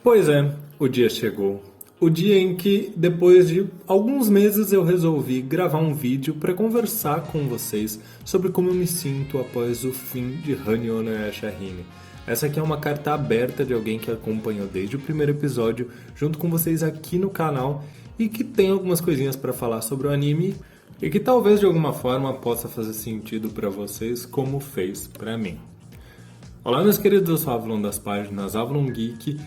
Pois é, o dia chegou. O dia em que, depois de alguns meses, eu resolvi gravar um vídeo para conversar com vocês sobre como eu me sinto após o fim de Hanyo no Yashahime. Essa aqui é uma carta aberta de alguém que acompanhou desde o primeiro episódio, junto com vocês aqui no canal, e que tem algumas coisinhas para falar sobre o anime, e que talvez de alguma forma possa fazer sentido para vocês, como fez para mim. Olá, meus queridos, eu sou Avalon das páginas Avalon Geek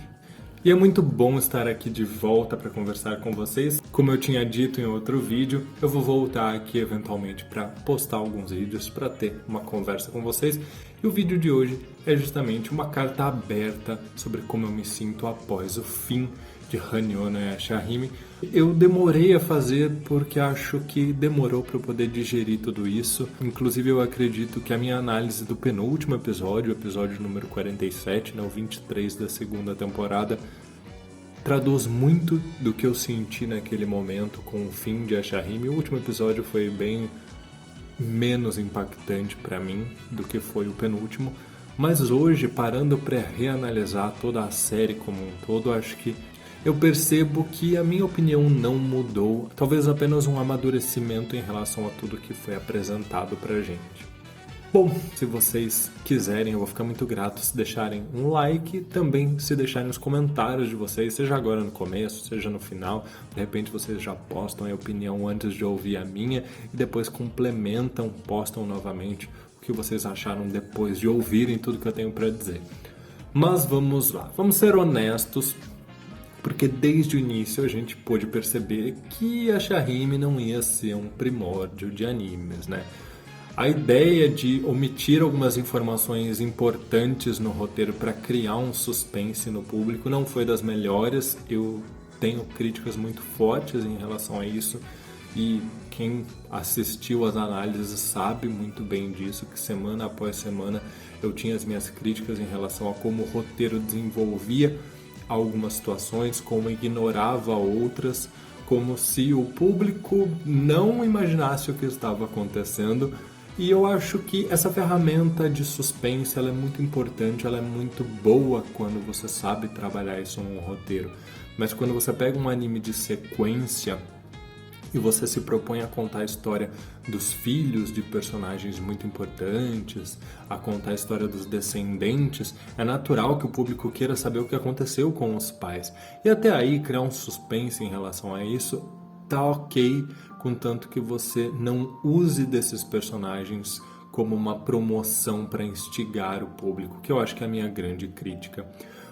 e é muito bom estar aqui de volta para conversar com vocês. Como eu tinha dito em outro vídeo, eu vou voltar aqui eventualmente para postar alguns vídeos para ter uma conversa com vocês. E o vídeo de hoje é justamente uma carta aberta sobre como eu me sinto após o fim de Hanyo no Yashahime. Eu demorei a fazer porque acho que demorou para eu poder digerir tudo isso. Inclusive eu acredito que a minha análise do penúltimo episódio, o episódio número 47, o 23 da segunda temporada, traduz muito do que eu senti naquele momento com o fim de Yashahime. O último episódio foi bem menos impactante para mim do que foi o penúltimo. Mas hoje, parando para reanalisar toda a série como um todo, acho que eu percebo que a minha opinião não mudou, talvez apenas um amadurecimento em relação a tudo que foi apresentado pra gente. Bom, se vocês quiserem, eu vou ficar muito grato se deixarem um like, também se deixarem os comentários de vocês, seja agora no começo, seja no final, de repente vocês já postam a opinião antes de ouvir a minha e depois complementam, postam novamente o que vocês acharam depois de ouvirem tudo que eu tenho pra dizer. Mas vamos lá, vamos ser honestos, porque desde o início a gente pôde perceber que Yashahime não ia ser um primórdio de animes, né? A ideia de omitir algumas informações importantes no roteiro para criar um suspense no público não foi das melhores. Eu tenho críticas muito fortes em relação a isso e quem assistiu às análises sabe muito bem disso, que semana após semana eu tinha as minhas críticas em relação a como o roteiro desenvolvia algumas situações, como ignorava outras, como se o público não imaginasse o que estava acontecendo. E eu acho que essa ferramenta de suspense ela é muito importante, ela é muito boa quando você sabe trabalhar isso num roteiro. Mas quando você pega um anime de sequência e você se propõe a contar a história dos filhos de personagens muito importantes, a contar a história dos descendentes, é natural que o público queira saber o que aconteceu com os pais. E até aí, criar um suspense em relação a isso tá ok, contanto que você não use desses personagens como uma promoção para instigar o público, que eu acho que é a minha grande crítica.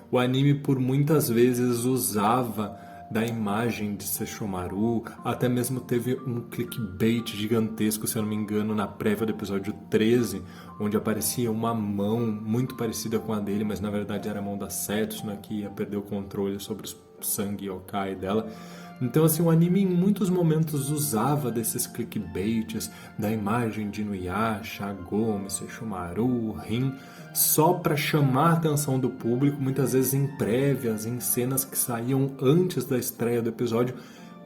O anime por muitas vezes usava da imagem de Sesshomaru, até mesmo teve um clickbait gigantesco, se eu não me engano, na prévia do episódio 13, onde aparecia uma mão muito parecida com a dele, mas na verdade era a mão da Setsuna, que ia perder o controle sobre o sangue yokai dela. Então, assim, o anime em muitos momentos usava desses clickbaits, da imagem de Inuyasha, Agome, Sesshomaru, Rin, só para chamar a atenção do público, muitas vezes em prévias, em cenas que saíam antes da estreia do episódio,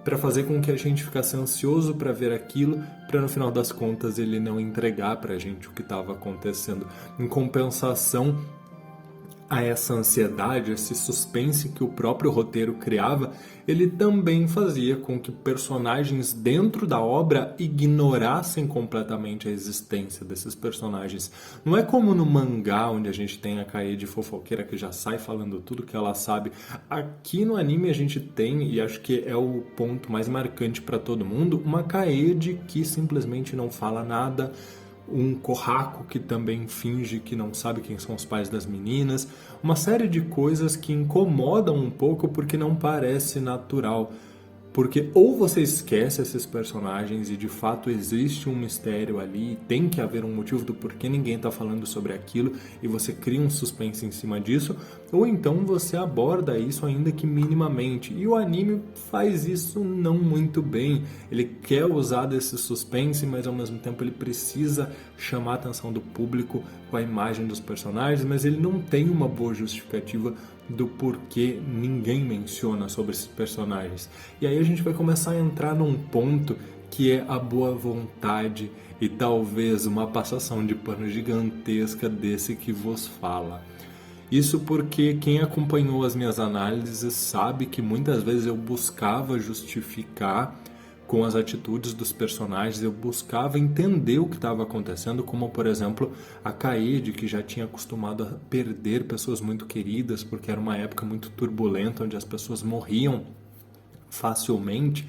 para fazer com que a gente ficasse ansioso para ver aquilo, para no final das contas ele não entregar para a gente o que estava acontecendo. Em compensação a essa ansiedade, esse suspense que o próprio roteiro criava, ele também fazia com que personagens dentro da obra ignorassem completamente a existência desses personagens. Não é como no mangá, onde a gente tem a Kaede fofoqueira que já sai falando tudo que ela sabe. Aqui no anime a gente tem, e acho que é o ponto mais marcante para todo mundo, uma Kaede que simplesmente não fala nada, um Kohaku que também finge que não sabe quem são os pais das meninas, uma série de coisas que incomodam um pouco porque não parece natural. Porque ou você esquece esses personagens e de fato existe um mistério ali, tem que haver um motivo do porquê ninguém está falando sobre aquilo e você cria um suspense em cima disso, ou então você aborda isso ainda que minimamente. E o anime faz isso não muito bem. Ele quer usar desse suspense, mas ao mesmo tempo ele precisa chamar a atenção do público com a imagem dos personagens, mas ele não tem uma boa justificativa do porquê ninguém menciona sobre esses personagens. E aí a gente vai começar a entrar num ponto que é a boa vontade e talvez uma passação de pano gigantesca desse que vos fala. Isso porque quem acompanhou as minhas análises sabe que muitas vezes eu buscava justificar com as atitudes dos personagens, eu buscava entender o que estava acontecendo, como por exemplo a Kaede, que já tinha acostumado a perder pessoas muito queridas, porque era uma época muito turbulenta, onde as pessoas morriam facilmente,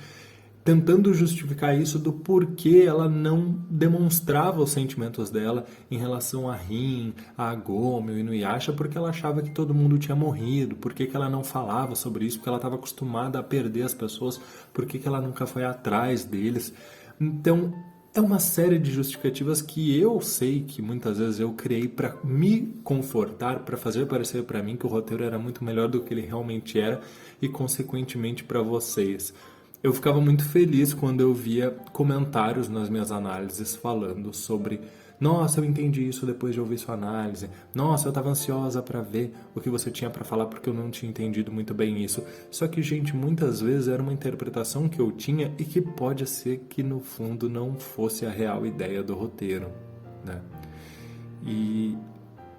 tentando justificar isso do porquê ela não demonstrava os sentimentos dela em relação a Rin, a Agome, o Inuyasha, porque ela achava que todo mundo tinha morrido, por que ela não falava sobre isso, porque ela estava acostumada a perder as pessoas, por que ela nunca foi atrás deles. Então, é uma série de justificativas que eu sei que muitas vezes eu criei para me confortar, para fazer parecer para mim que o roteiro era muito melhor do que ele realmente era e, consequentemente, para vocês. Eu ficava muito feliz quando eu via comentários nas minhas análises falando sobre: nossa, eu entendi isso depois de ouvir sua análise. Nossa, eu estava ansiosa para ver o que você tinha para falar porque eu não tinha entendido muito bem isso. Só que, gente, muitas vezes era uma interpretação que eu tinha e que pode ser que no fundo não fosse a real ideia do roteiro, né? E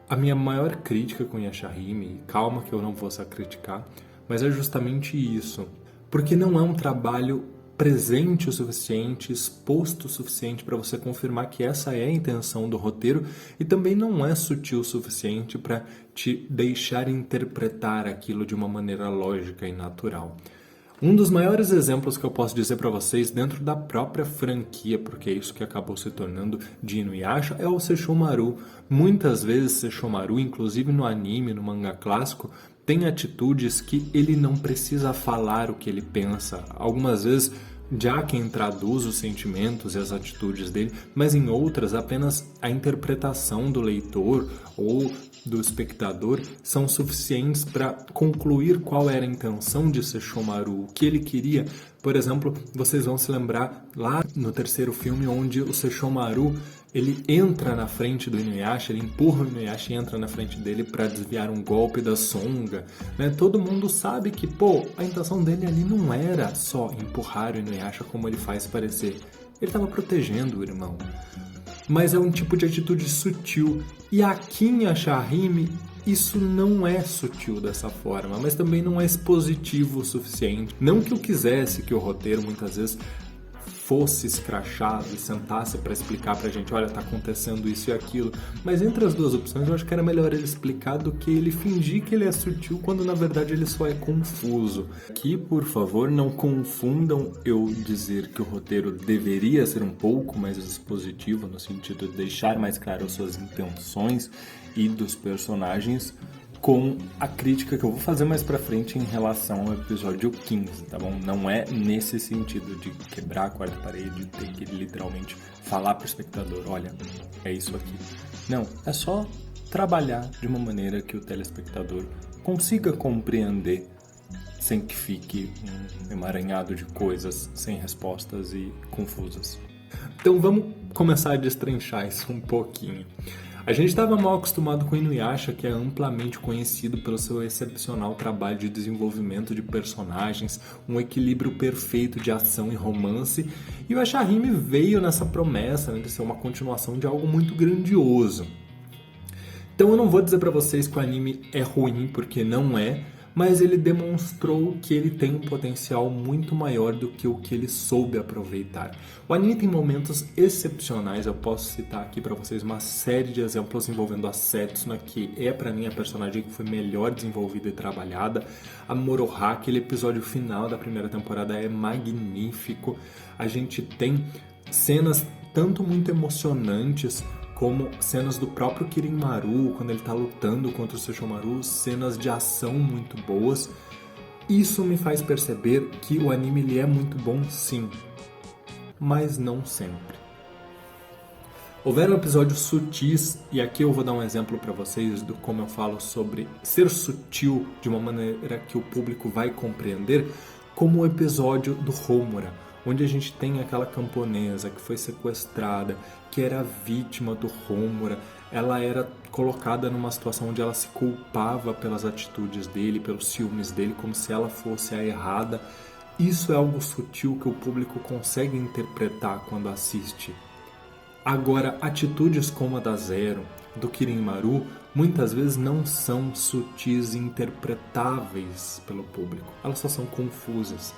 a minha maior crítica com Yashahime, calma que eu não vou só criticar, mas é justamente isso. Porque não é um trabalho presente o suficiente, exposto o suficiente para você confirmar que essa é a intenção do roteiro, e também não é sutil o suficiente para te deixar interpretar aquilo de uma maneira lógica e natural. Um dos maiores exemplos que eu posso dizer para vocês dentro da própria franquia, porque é isso que acabou se tornando de Inuyasha, é o Sesshomaru. Muitas vezes Sesshomaru, inclusive no anime, no mangá clássico, tem atitudes que ele não precisa falar o que ele pensa. Algumas vezes já quem traduz os sentimentos e as atitudes dele, mas em outras apenas a interpretação do leitor ou do espectador são suficientes para concluir qual era a intenção de Sesshomaru, o que ele queria. Por exemplo, vocês vão se lembrar lá no terceiro filme, onde o Sesshomaru ele entra na frente do Inuyasha, ele empurra o Inuyasha e entra na frente dele para desviar um golpe da Songa, né? Todo mundo sabe que, a intenção dele ali não era só empurrar o Inuyasha como ele faz parecer. Ele estava protegendo o irmão. Mas é um tipo de atitude sutil. E aqui em Yashahime, isso não é sutil dessa forma, mas também não é expositivo o suficiente. Não que eu quisesse que o roteiro, muitas vezes, fosse escrachado e sentasse para explicar pra gente: olha, tá acontecendo isso e aquilo. Mas entre as duas opções, eu acho que era melhor ele explicar do que ele fingir que ele é sutil quando na verdade ele só é confuso. Aqui, por favor, não confundam eu dizer que o roteiro deveria ser um pouco mais expositivo, no sentido de deixar mais claras as suas intenções e dos personagens, com a crítica que eu vou fazer mais pra frente em relação ao episódio 15, tá bom? Não é nesse sentido de quebrar a quarta parede, de ter que literalmente falar pro espectador: olha, é isso aqui. Não, é só trabalhar de uma maneira que o telespectador consiga compreender sem que fique um emaranhado de coisas sem respostas e confusas. Então vamos começar a destrinchar isso um pouquinho. A gente estava mal acostumado com Inuyasha, que é amplamente conhecido pelo seu excepcional trabalho de desenvolvimento de personagens, um equilíbrio perfeito de ação e romance, e o Yashahime veio nessa promessa, né, de ser uma continuação de algo muito grandioso. Então eu não vou dizer para vocês que o anime é ruim, porque não é, mas ele demonstrou que ele tem um potencial muito maior do que o que ele soube aproveitar. O anime tem momentos excepcionais, eu posso citar aqui para vocês uma série de exemplos envolvendo a Setsuna, que é para mim a personagem que foi melhor desenvolvida e trabalhada. A Moroha, aquele episódio final da primeira temporada é magnífico. A gente tem cenas tanto muito emocionantes como cenas do próprio Kirinmaru, quando ele está lutando contra o Sesshomaru, cenas de ação muito boas. Isso me faz perceber que o anime ele é muito bom, sim, mas não sempre. Houveram episódios sutis, e aqui eu vou dar um exemplo para vocês do como eu falo sobre ser sutil de uma maneira que o público vai compreender, como o episódio do Homura, onde a gente tem aquela camponesa que foi sequestrada, que era vítima do Homura. Ela era colocada numa situação onde ela se culpava pelas atitudes dele, pelos ciúmes dele, como se ela fosse a errada. Isso é algo sutil que o público consegue interpretar quando assiste. Agora, atitudes como a da Zero, do Kirinmaru, muitas vezes não são sutis e interpretáveis pelo público. Elas só são confusas.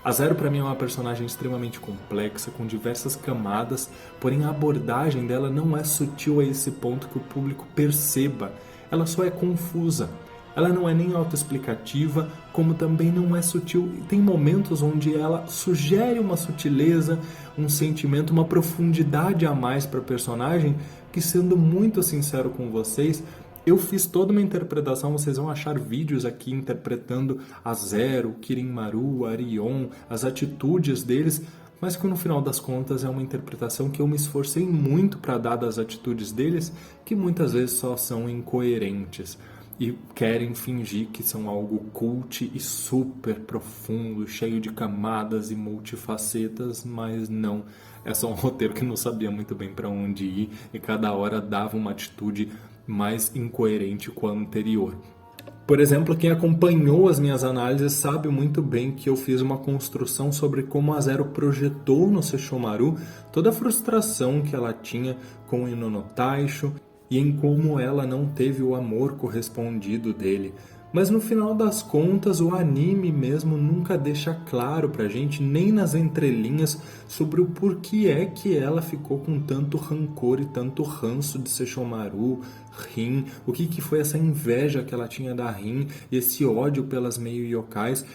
A Zero para mim é uma personagem extremamente complexa, com diversas camadas, porém a abordagem dela não é sutil a esse ponto que o público perceba. Ela só é confusa. Ela não é nem autoexplicativa, como também não é sutil. E tem momentos onde ela sugere uma sutileza, um sentimento, uma profundidade a mais para a personagem, que, sendo muito sincero com vocês, eu fiz toda uma interpretação. Vocês vão achar vídeos aqui interpretando a Zero, Kirin-Maru, Arion, as atitudes deles, mas que no final das contas é uma interpretação que eu me esforcei muito para dar das atitudes deles, que muitas vezes só são incoerentes e querem fingir que são algo cult e super profundo, cheio de camadas e multifacetas, mas não. É só um roteiro que não sabia muito bem para onde ir e cada hora dava uma atitude mais incoerente com a anterior. Por exemplo, quem acompanhou as minhas análises sabe muito bem que eu fiz uma construção sobre como a Zero projetou no Sesshomaru toda a frustração que ela tinha com o Ino no Taisho e em como ela não teve o amor correspondido dele. Mas no final das contas, o anime mesmo nunca deixa claro pra gente, nem nas entrelinhas, sobre o porquê é que ela ficou com tanto rancor e tanto ranço de Sesshomaru, Rin, o que foi essa inveja que ela tinha da Rin, esse ódio pelas meio yokais.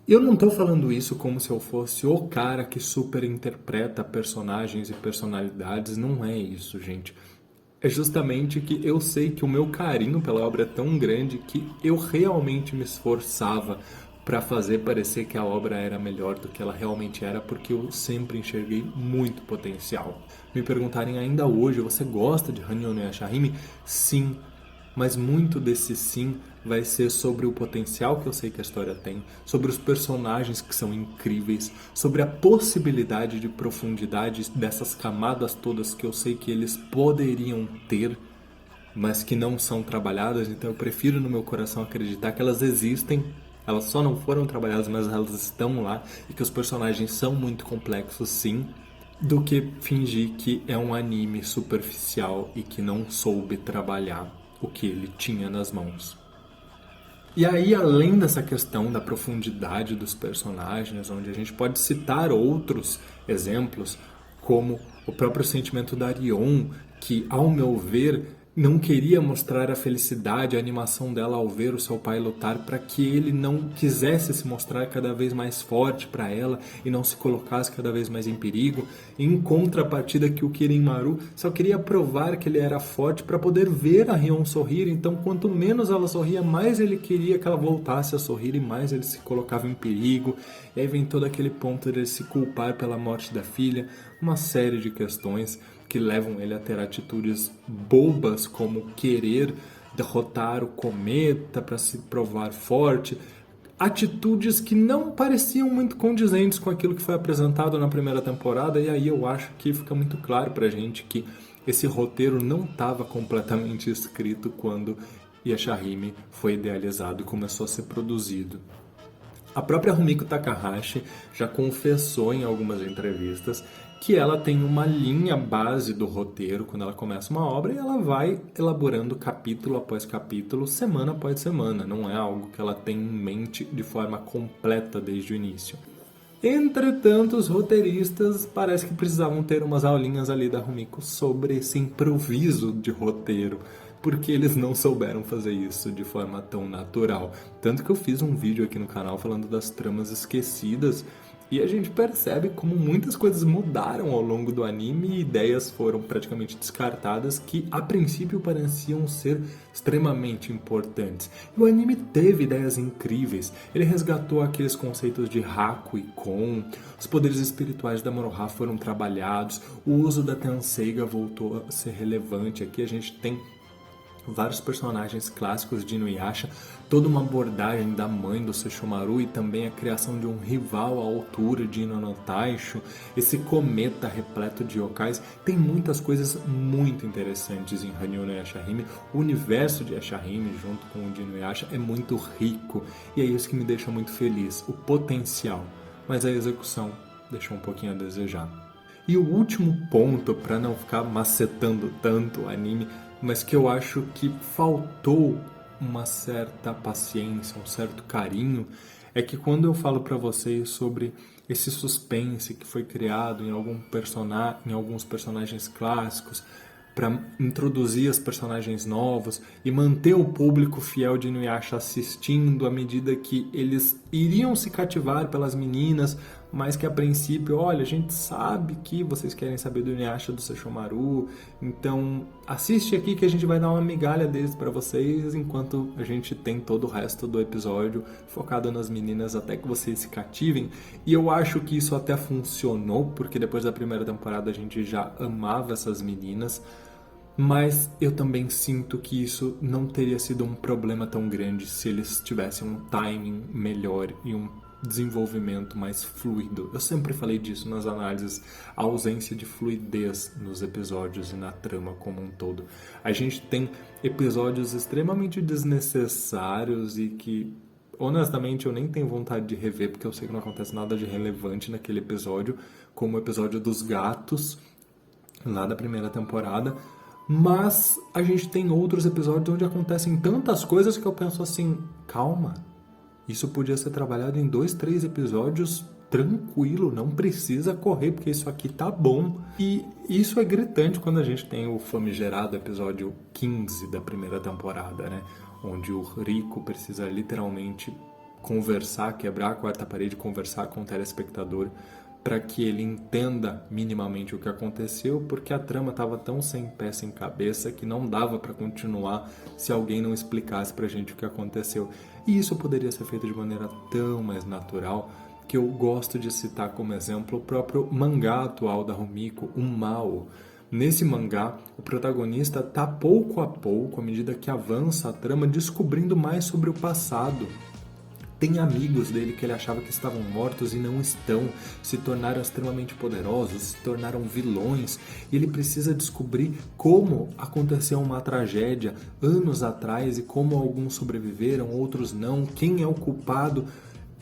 E eu não tô falando isso como se eu fosse o cara que super interpreta personagens e personalidades, não é isso, gente. É justamente que eu sei que o meu carinho pela obra é tão grande que eu realmente me esforçava para fazer parecer que a obra era melhor do que ela realmente era, porque eu sempre enxerguei muito potencial. Me perguntarem ainda hoje, você gosta de Hanyo no Yashahime? Sim, mas muito desse sim vai ser sobre o potencial que eu sei que a história tem, sobre os personagens que são incríveis, sobre a possibilidade de profundidade dessas camadas todas que eu sei que eles poderiam ter, mas que não são trabalhadas. Então eu prefiro no meu coração acreditar que elas existem, elas só não foram trabalhadas, mas elas estão lá, e que os personagens são muito complexos, sim, do que fingir que é um anime superficial e que não soube trabalhar o que ele tinha nas mãos. E aí, além dessa questão da profundidade dos personagens, onde a gente pode citar outros exemplos, como o próprio sentimento da Arion, que, ao meu ver, não queria mostrar a felicidade, a animação dela ao ver o seu pai lutar, para que ele não quisesse se mostrar cada vez mais forte para ela e não se colocasse cada vez mais em perigo. Em contrapartida, que o Kirin-Maru só queria provar que ele era forte para poder ver a Rion sorrir. Então, quanto menos ela sorria, mais ele queria que ela voltasse a sorrir e mais ele se colocava em perigo. E aí vem todo aquele ponto de ele se culpar pela morte da filha, uma série de questões que levam ele a ter atitudes bobas, como querer derrotar o cometa para se provar forte. Atitudes que não pareciam muito condizentes com aquilo que foi apresentado na primeira temporada, e aí eu acho que fica muito claro pra gente que esse roteiro não estava completamente escrito quando Yashahime foi idealizado e começou a ser produzido. A própria Rumiko Takahashi já confessou em algumas entrevistas que ela tem uma linha base do roteiro quando ela começa uma obra e ela vai elaborando capítulo após capítulo, semana após semana. Não é algo que ela tem em mente de forma completa desde o início. Entretanto, os roteiristas parece que precisavam ter umas aulinhas ali da Rumiko sobre esse improviso de roteiro, porque eles não souberam fazer isso de forma tão natural. Tanto que eu fiz um vídeo aqui no canal falando das tramas esquecidas, e a gente percebe como muitas coisas mudaram ao longo do anime e ideias foram praticamente descartadas que a princípio pareciam ser extremamente importantes. E o anime teve ideias incríveis. Ele resgatou aqueles conceitos de Haku e Kon, os poderes espirituais da Moroha foram trabalhados, o uso da Tenseiga voltou a ser relevante. Aqui a gente tem vários personagens clássicos de Inuyasha, toda uma abordagem da mãe do Sesshomaru e também a criação de um rival à altura de Ino no Taisho, esse cometa repleto de yokais. Tem muitas coisas muito interessantes em Hanyo no Yashahime. O universo de Yashahime junto com o de Inuyasha é muito rico e é isso que me deixa muito feliz, o potencial, mas a execução deixou um pouquinho a desejar. E o último ponto, para não ficar macetando tanto o anime, mas que eu acho que faltou uma certa paciência, um certo carinho, é que quando eu falo para vocês sobre esse suspense que foi criado em em alguns personagens clássicos, para introduzir os personagens novos e manter o público fiel de Inuyasha assistindo à medida que eles iriam se cativar pelas meninas, mas que a princípio, olha, a gente sabe que vocês querem saber do Inuyasha do Sesshomaru, então assiste aqui que a gente vai dar uma migalha deles para vocês, enquanto a gente tem todo o resto do episódio focado nas meninas até que vocês se cativem. E eu acho que isso até funcionou, porque depois da primeira temporada a gente já amava essas meninas. Mas eu também sinto que isso não teria sido um problema tão grande se eles tivessem um timing melhor e um desenvolvimento mais fluido. Eu sempre falei disso nas análises, a ausência de fluidez nos episódios e na trama como um todo. A gente tem episódios extremamente desnecessários e que, honestamente, eu nem tenho vontade de rever porque eu sei que não acontece nada de relevante naquele episódio, como o episódio dos gatos, lá da primeira temporada. Mas a gente tem outros episódios onde acontecem tantas coisas que eu penso assim, calma, isso podia ser trabalhado em 2, 3 episódios tranquilo, não precisa correr porque isso aqui tá bom. E isso é gritante quando a gente tem o famigerado episódio 15 da primeira temporada, né? Onde o Rico precisa literalmente conversar, quebrar a quarta parede, conversar com o telespectador para que ele entenda minimamente o que aconteceu, porque a trama estava tão sem pé, sem cabeça, que não dava para continuar se alguém não explicasse pra gente o que aconteceu. E isso poderia ser feito de maneira tão mais natural, que eu gosto de citar como exemplo o próprio mangá atual da Rumiko, o Mao. Nesse mangá, o protagonista está pouco a pouco, à medida que avança a trama, descobrindo mais sobre o passado. Tem amigos dele que ele achava que estavam mortos e não estão, se tornaram extremamente poderosos, se tornaram vilões, e ele precisa descobrir como aconteceu uma tragédia anos atrás e como alguns sobreviveram, outros não, quem é o culpado.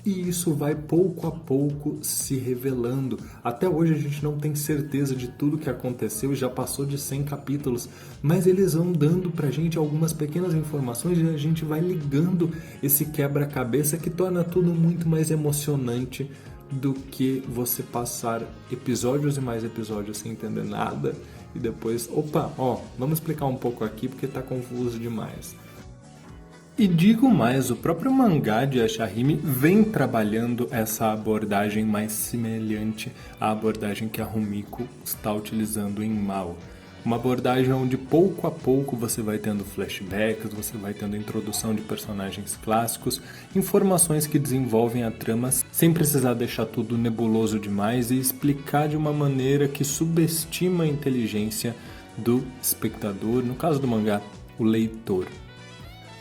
E isso vai pouco a pouco se revelando. Até hoje a gente não tem certeza de tudo que aconteceu, já passou de 100 capítulos, mas eles vão dando pra gente algumas pequenas informações e a gente vai ligando esse quebra-cabeça que torna tudo muito mais emocionante do que você passar episódios e mais episódios sem entender nada e depois, vamos explicar um pouco aqui porque tá confuso demais. E digo mais, o próprio mangá de Ashahime vem trabalhando essa abordagem mais semelhante à abordagem que a Rumiko está utilizando em Mao. Uma abordagem onde pouco a pouco você vai tendo flashbacks, você vai tendo introdução de personagens clássicos, informações que desenvolvem a trama sem precisar deixar tudo nebuloso demais e explicar de uma maneira que subestima a inteligência do espectador, no caso do mangá, o leitor.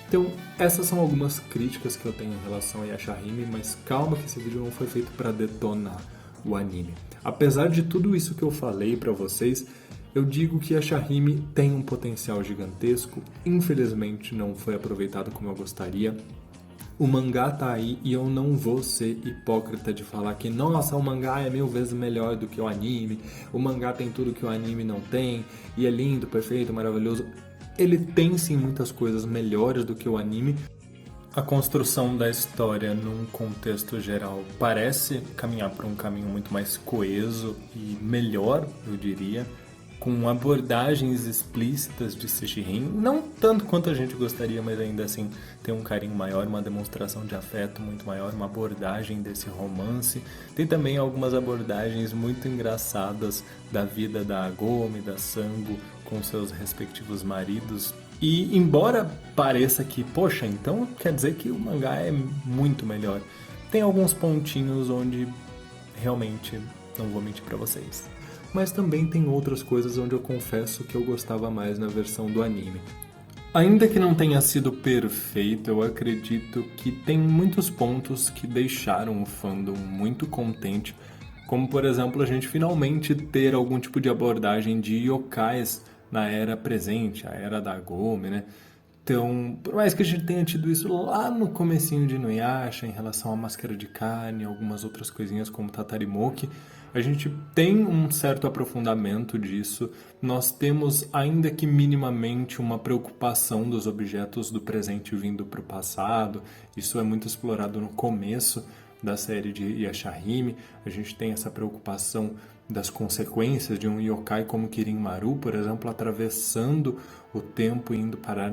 Então, essas são algumas críticas que eu tenho em relação a Yashahime, mas calma que esse vídeo não foi feito para detonar o anime. Apesar de tudo isso que eu falei para vocês, eu digo que Yashahime tem um potencial gigantesco, infelizmente não foi aproveitado como eu gostaria. O mangá tá aí e eu não vou ser hipócrita de falar que nossa, o mangá é 1000 vezes melhor do que o anime, o mangá tem tudo que o anime não tem, e é lindo, perfeito, maravilhoso. Ele tem sim muitas coisas melhores do que o anime. A construção da história num contexto geral parece caminhar por um caminho muito mais coeso e melhor, eu diria, com abordagens explícitas de Sesshin, não tanto quanto a gente gostaria, mas ainda assim tem um carinho maior, uma demonstração de afeto muito maior, uma abordagem desse romance. Tem também algumas abordagens muito engraçadas da vida da Agome, da Sango, com seus respectivos maridos. E embora pareça que, poxa, então quer dizer que o mangá é muito melhor, tem alguns pontinhos onde realmente não vou mentir pra vocês. Mas também tem outras coisas onde eu confesso que eu gostava mais na versão do anime. Ainda que não tenha sido perfeito, eu acredito que tem muitos pontos que deixaram o fandom muito contente, como por exemplo a gente finalmente ter algum tipo de abordagem de yokais na era presente, a era da Agome, né? Então, por mais que a gente tenha tido isso lá no comecinho de Inuyasha, em relação à Máscara de Carne, algumas outras coisinhas como Tatarimoki, a gente tem um certo aprofundamento disso. Nós temos, ainda que minimamente, uma preocupação dos objetos do presente vindo para o passado. Isso é muito explorado no começo da série de Yashahime. A gente tem essa preocupação das consequências de um yokai como Kirin-Maru, por exemplo, atravessando o tempo e indo parar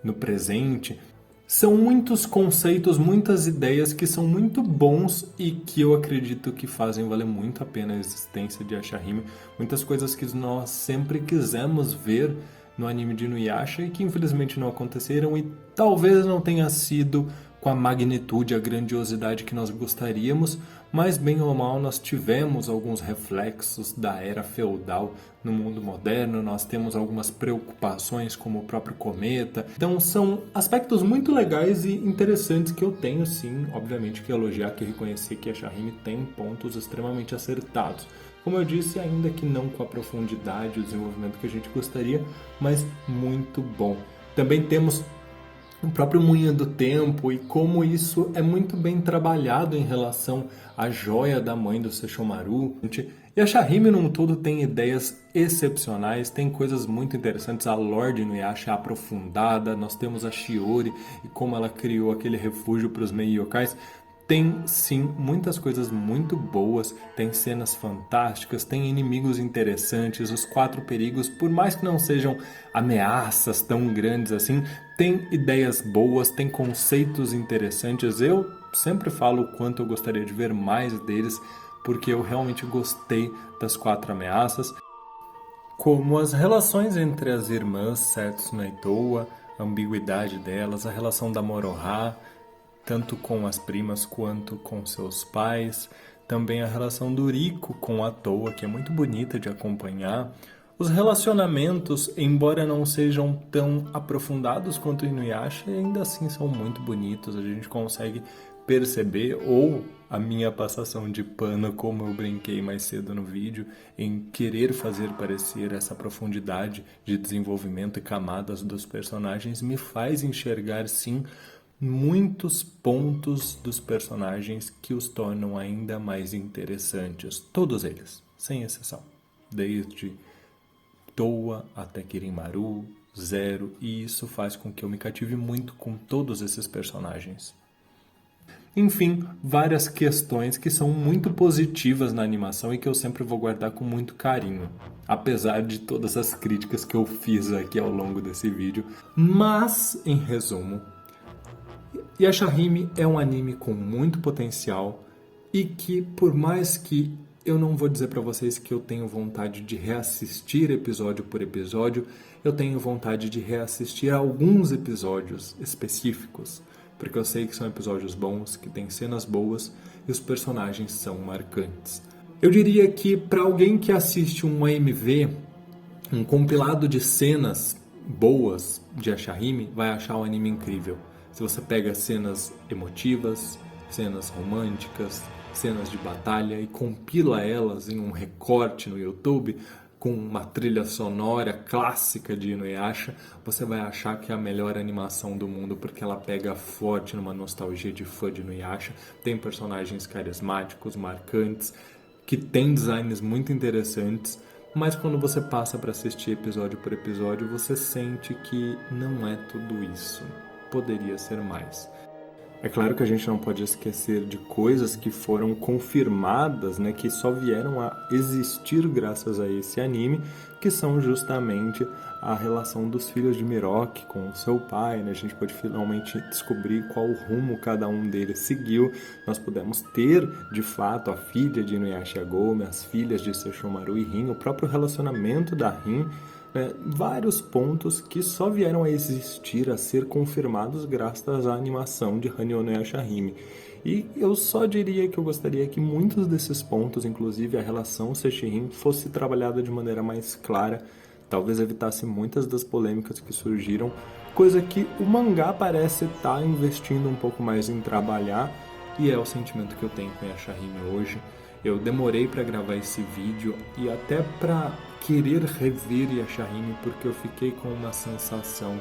no presente. São muitos conceitos, muitas ideias que são muito bons e que eu acredito que fazem valer muito a pena a existência de Yashahime. Muitas coisas que nós sempre quisemos ver no anime de Inuyasha e que infelizmente não aconteceram e talvez não tenha sido com a magnitude, a grandiosidade que nós gostaríamos, mas bem ou mal nós tivemos alguns reflexos da era feudal no mundo moderno, nós temos algumas preocupações como o próprio cometa. Então são aspectos muito legais e interessantes que eu tenho sim, obviamente que elogiar, que reconhecer que a Yashahime tem pontos extremamente acertados. Como eu disse, ainda que não com a profundidade e o desenvolvimento que a gente gostaria, mas muito bom. Também temos o próprio Moinho do Tempo e como isso é muito bem trabalhado em relação à joia da mãe do Sesshomaru. E a Yashahime num todo tem ideias excepcionais, tem coisas muito interessantes. A lore de Inuyasha é aprofundada, nós temos a Shiori e como ela criou aquele refúgio para os Mei-yokais. Tem sim muitas coisas muito boas, tem cenas fantásticas, tem inimigos interessantes, os 4 perigos, por mais que não sejam ameaças tão grandes assim, tem ideias boas, tem conceitos interessantes. Eu sempre falo o quanto eu gostaria de ver mais deles, porque eu realmente gostei das 4 ameaças, como as relações entre as irmãs Setsuna e Towa, a ambiguidade delas, a relação da Moroha, tanto com as primas quanto com seus pais. Também a relação do Riko com a Towa, que é muito bonita de acompanhar. Os relacionamentos, embora não sejam tão aprofundados quanto Inuyasha, ainda assim são muito bonitos. A gente consegue perceber, ou a minha passação de pano, como eu brinquei mais cedo no vídeo, em querer fazer parecer essa profundidade de desenvolvimento e camadas dos personagens, me faz enxergar sim muitos pontos dos personagens que os tornam ainda mais interessantes. Todos eles, sem exceção. Desde Towa até Kirin-Maru, Zero, e isso faz com que eu me cative muito com todos esses personagens. Enfim, várias questões que são muito positivas na animação e que eu sempre vou guardar com muito carinho, apesar de todas as críticas que eu fiz aqui ao longo desse vídeo. Mas, em resumo, Yashahime é um anime com muito potencial e que, por mais que eu não vou dizer pra vocês que eu tenho vontade de reassistir episódio por episódio, eu tenho vontade de reassistir alguns episódios específicos, porque eu sei que são episódios bons, que tem cenas boas e os personagens são marcantes. Eu diria que para alguém que assiste um AMV, um compilado de cenas boas de Yashahime, vai achar o anime incrível. Se você pega cenas emotivas, cenas românticas, cenas de batalha e compila elas em um recorte no YouTube com uma trilha sonora clássica de Inuyasha, você vai achar que é a melhor animação do mundo, porque ela pega forte numa nostalgia de fã de Inuyasha, tem personagens carismáticos, marcantes, que tem designs muito interessantes, mas quando você passa para assistir episódio por episódio, você sente que não é tudo isso. Poderia ser mais. É claro que a gente não pode esquecer de coisas que foram confirmadas, né, que só vieram a existir graças a esse anime, que são justamente a relação dos filhos de Miroki com o seu pai, né? A gente pode finalmente descobrir qual rumo cada um deles seguiu. Nós pudemos ter, de fato, a filha de Inuyasha Gome, as filhas de Sesshomaru e Rin, o próprio relacionamento da Rin, vários pontos que só vieram a existir, a ser confirmados graças à animação de Hanyo no Yashahime. E eu só diria que eu gostaria que muitos desses pontos, inclusive a relação Sechi-Rin, fosse trabalhada de maneira mais clara, talvez evitasse muitas das polêmicas que surgiram, coisa que o mangá parece estar investindo um pouco mais em trabalhar, e é o sentimento que eu tenho com Yashahime hoje. Eu demorei para gravar esse vídeo e até para querer rever Yashahime, porque eu fiquei com uma sensação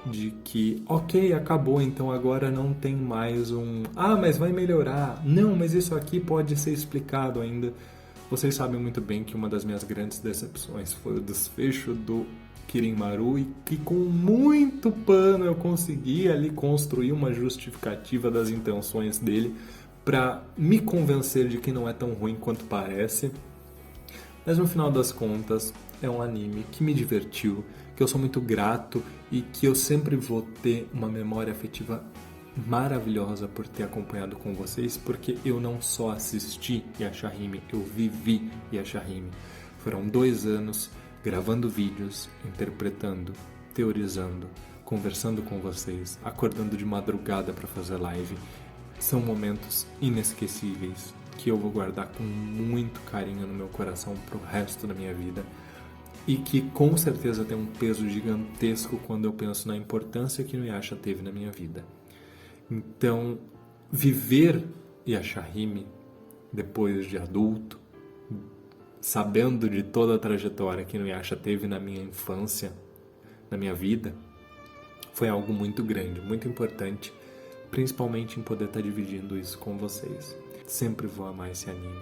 de que, ok, acabou, então agora não tem mais mas vai melhorar. Não, mas isso aqui pode ser explicado ainda. Vocês sabem muito bem que uma das minhas grandes decepções foi o desfecho do Kirin Maru e que com muito pano eu consegui ali construir uma justificativa das intenções dele para me convencer de que não é tão ruim quanto parece. Mas no final das contas, é um anime que me divertiu, que eu sou muito grato e que eu sempre vou ter uma memória afetiva maravilhosa por ter acompanhado com vocês, porque eu não só assisti Yashahime, eu vivi Yashahime. Foram 2 anos gravando vídeos, interpretando, teorizando, conversando com vocês, acordando de madrugada para fazer live. São momentos inesquecíveis que eu vou guardar com muito carinho no meu coração pro resto da minha vida e que com certeza tem um peso gigantesco quando eu penso na importância que Inuyasha teve na minha vida. Então, viver Yashahime depois de adulto, sabendo de toda a trajetória que Inuyasha teve na minha infância, na minha vida, foi algo muito grande, muito importante, principalmente em poder estar dividindo isso com vocês. Sempre vou amar esse anime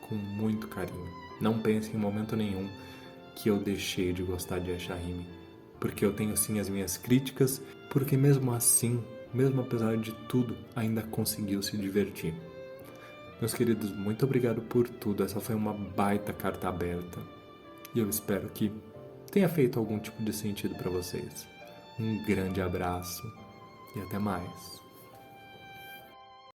com muito carinho. Não pense em momento nenhum que eu deixei de gostar de Yashahime, porque eu tenho sim as minhas críticas, porque mesmo assim, mesmo apesar de tudo, ainda conseguiu se divertir. Meus queridos, muito obrigado por tudo. Essa foi uma baita carta aberta e eu espero que tenha feito algum tipo de sentido para vocês. Um grande abraço e até mais.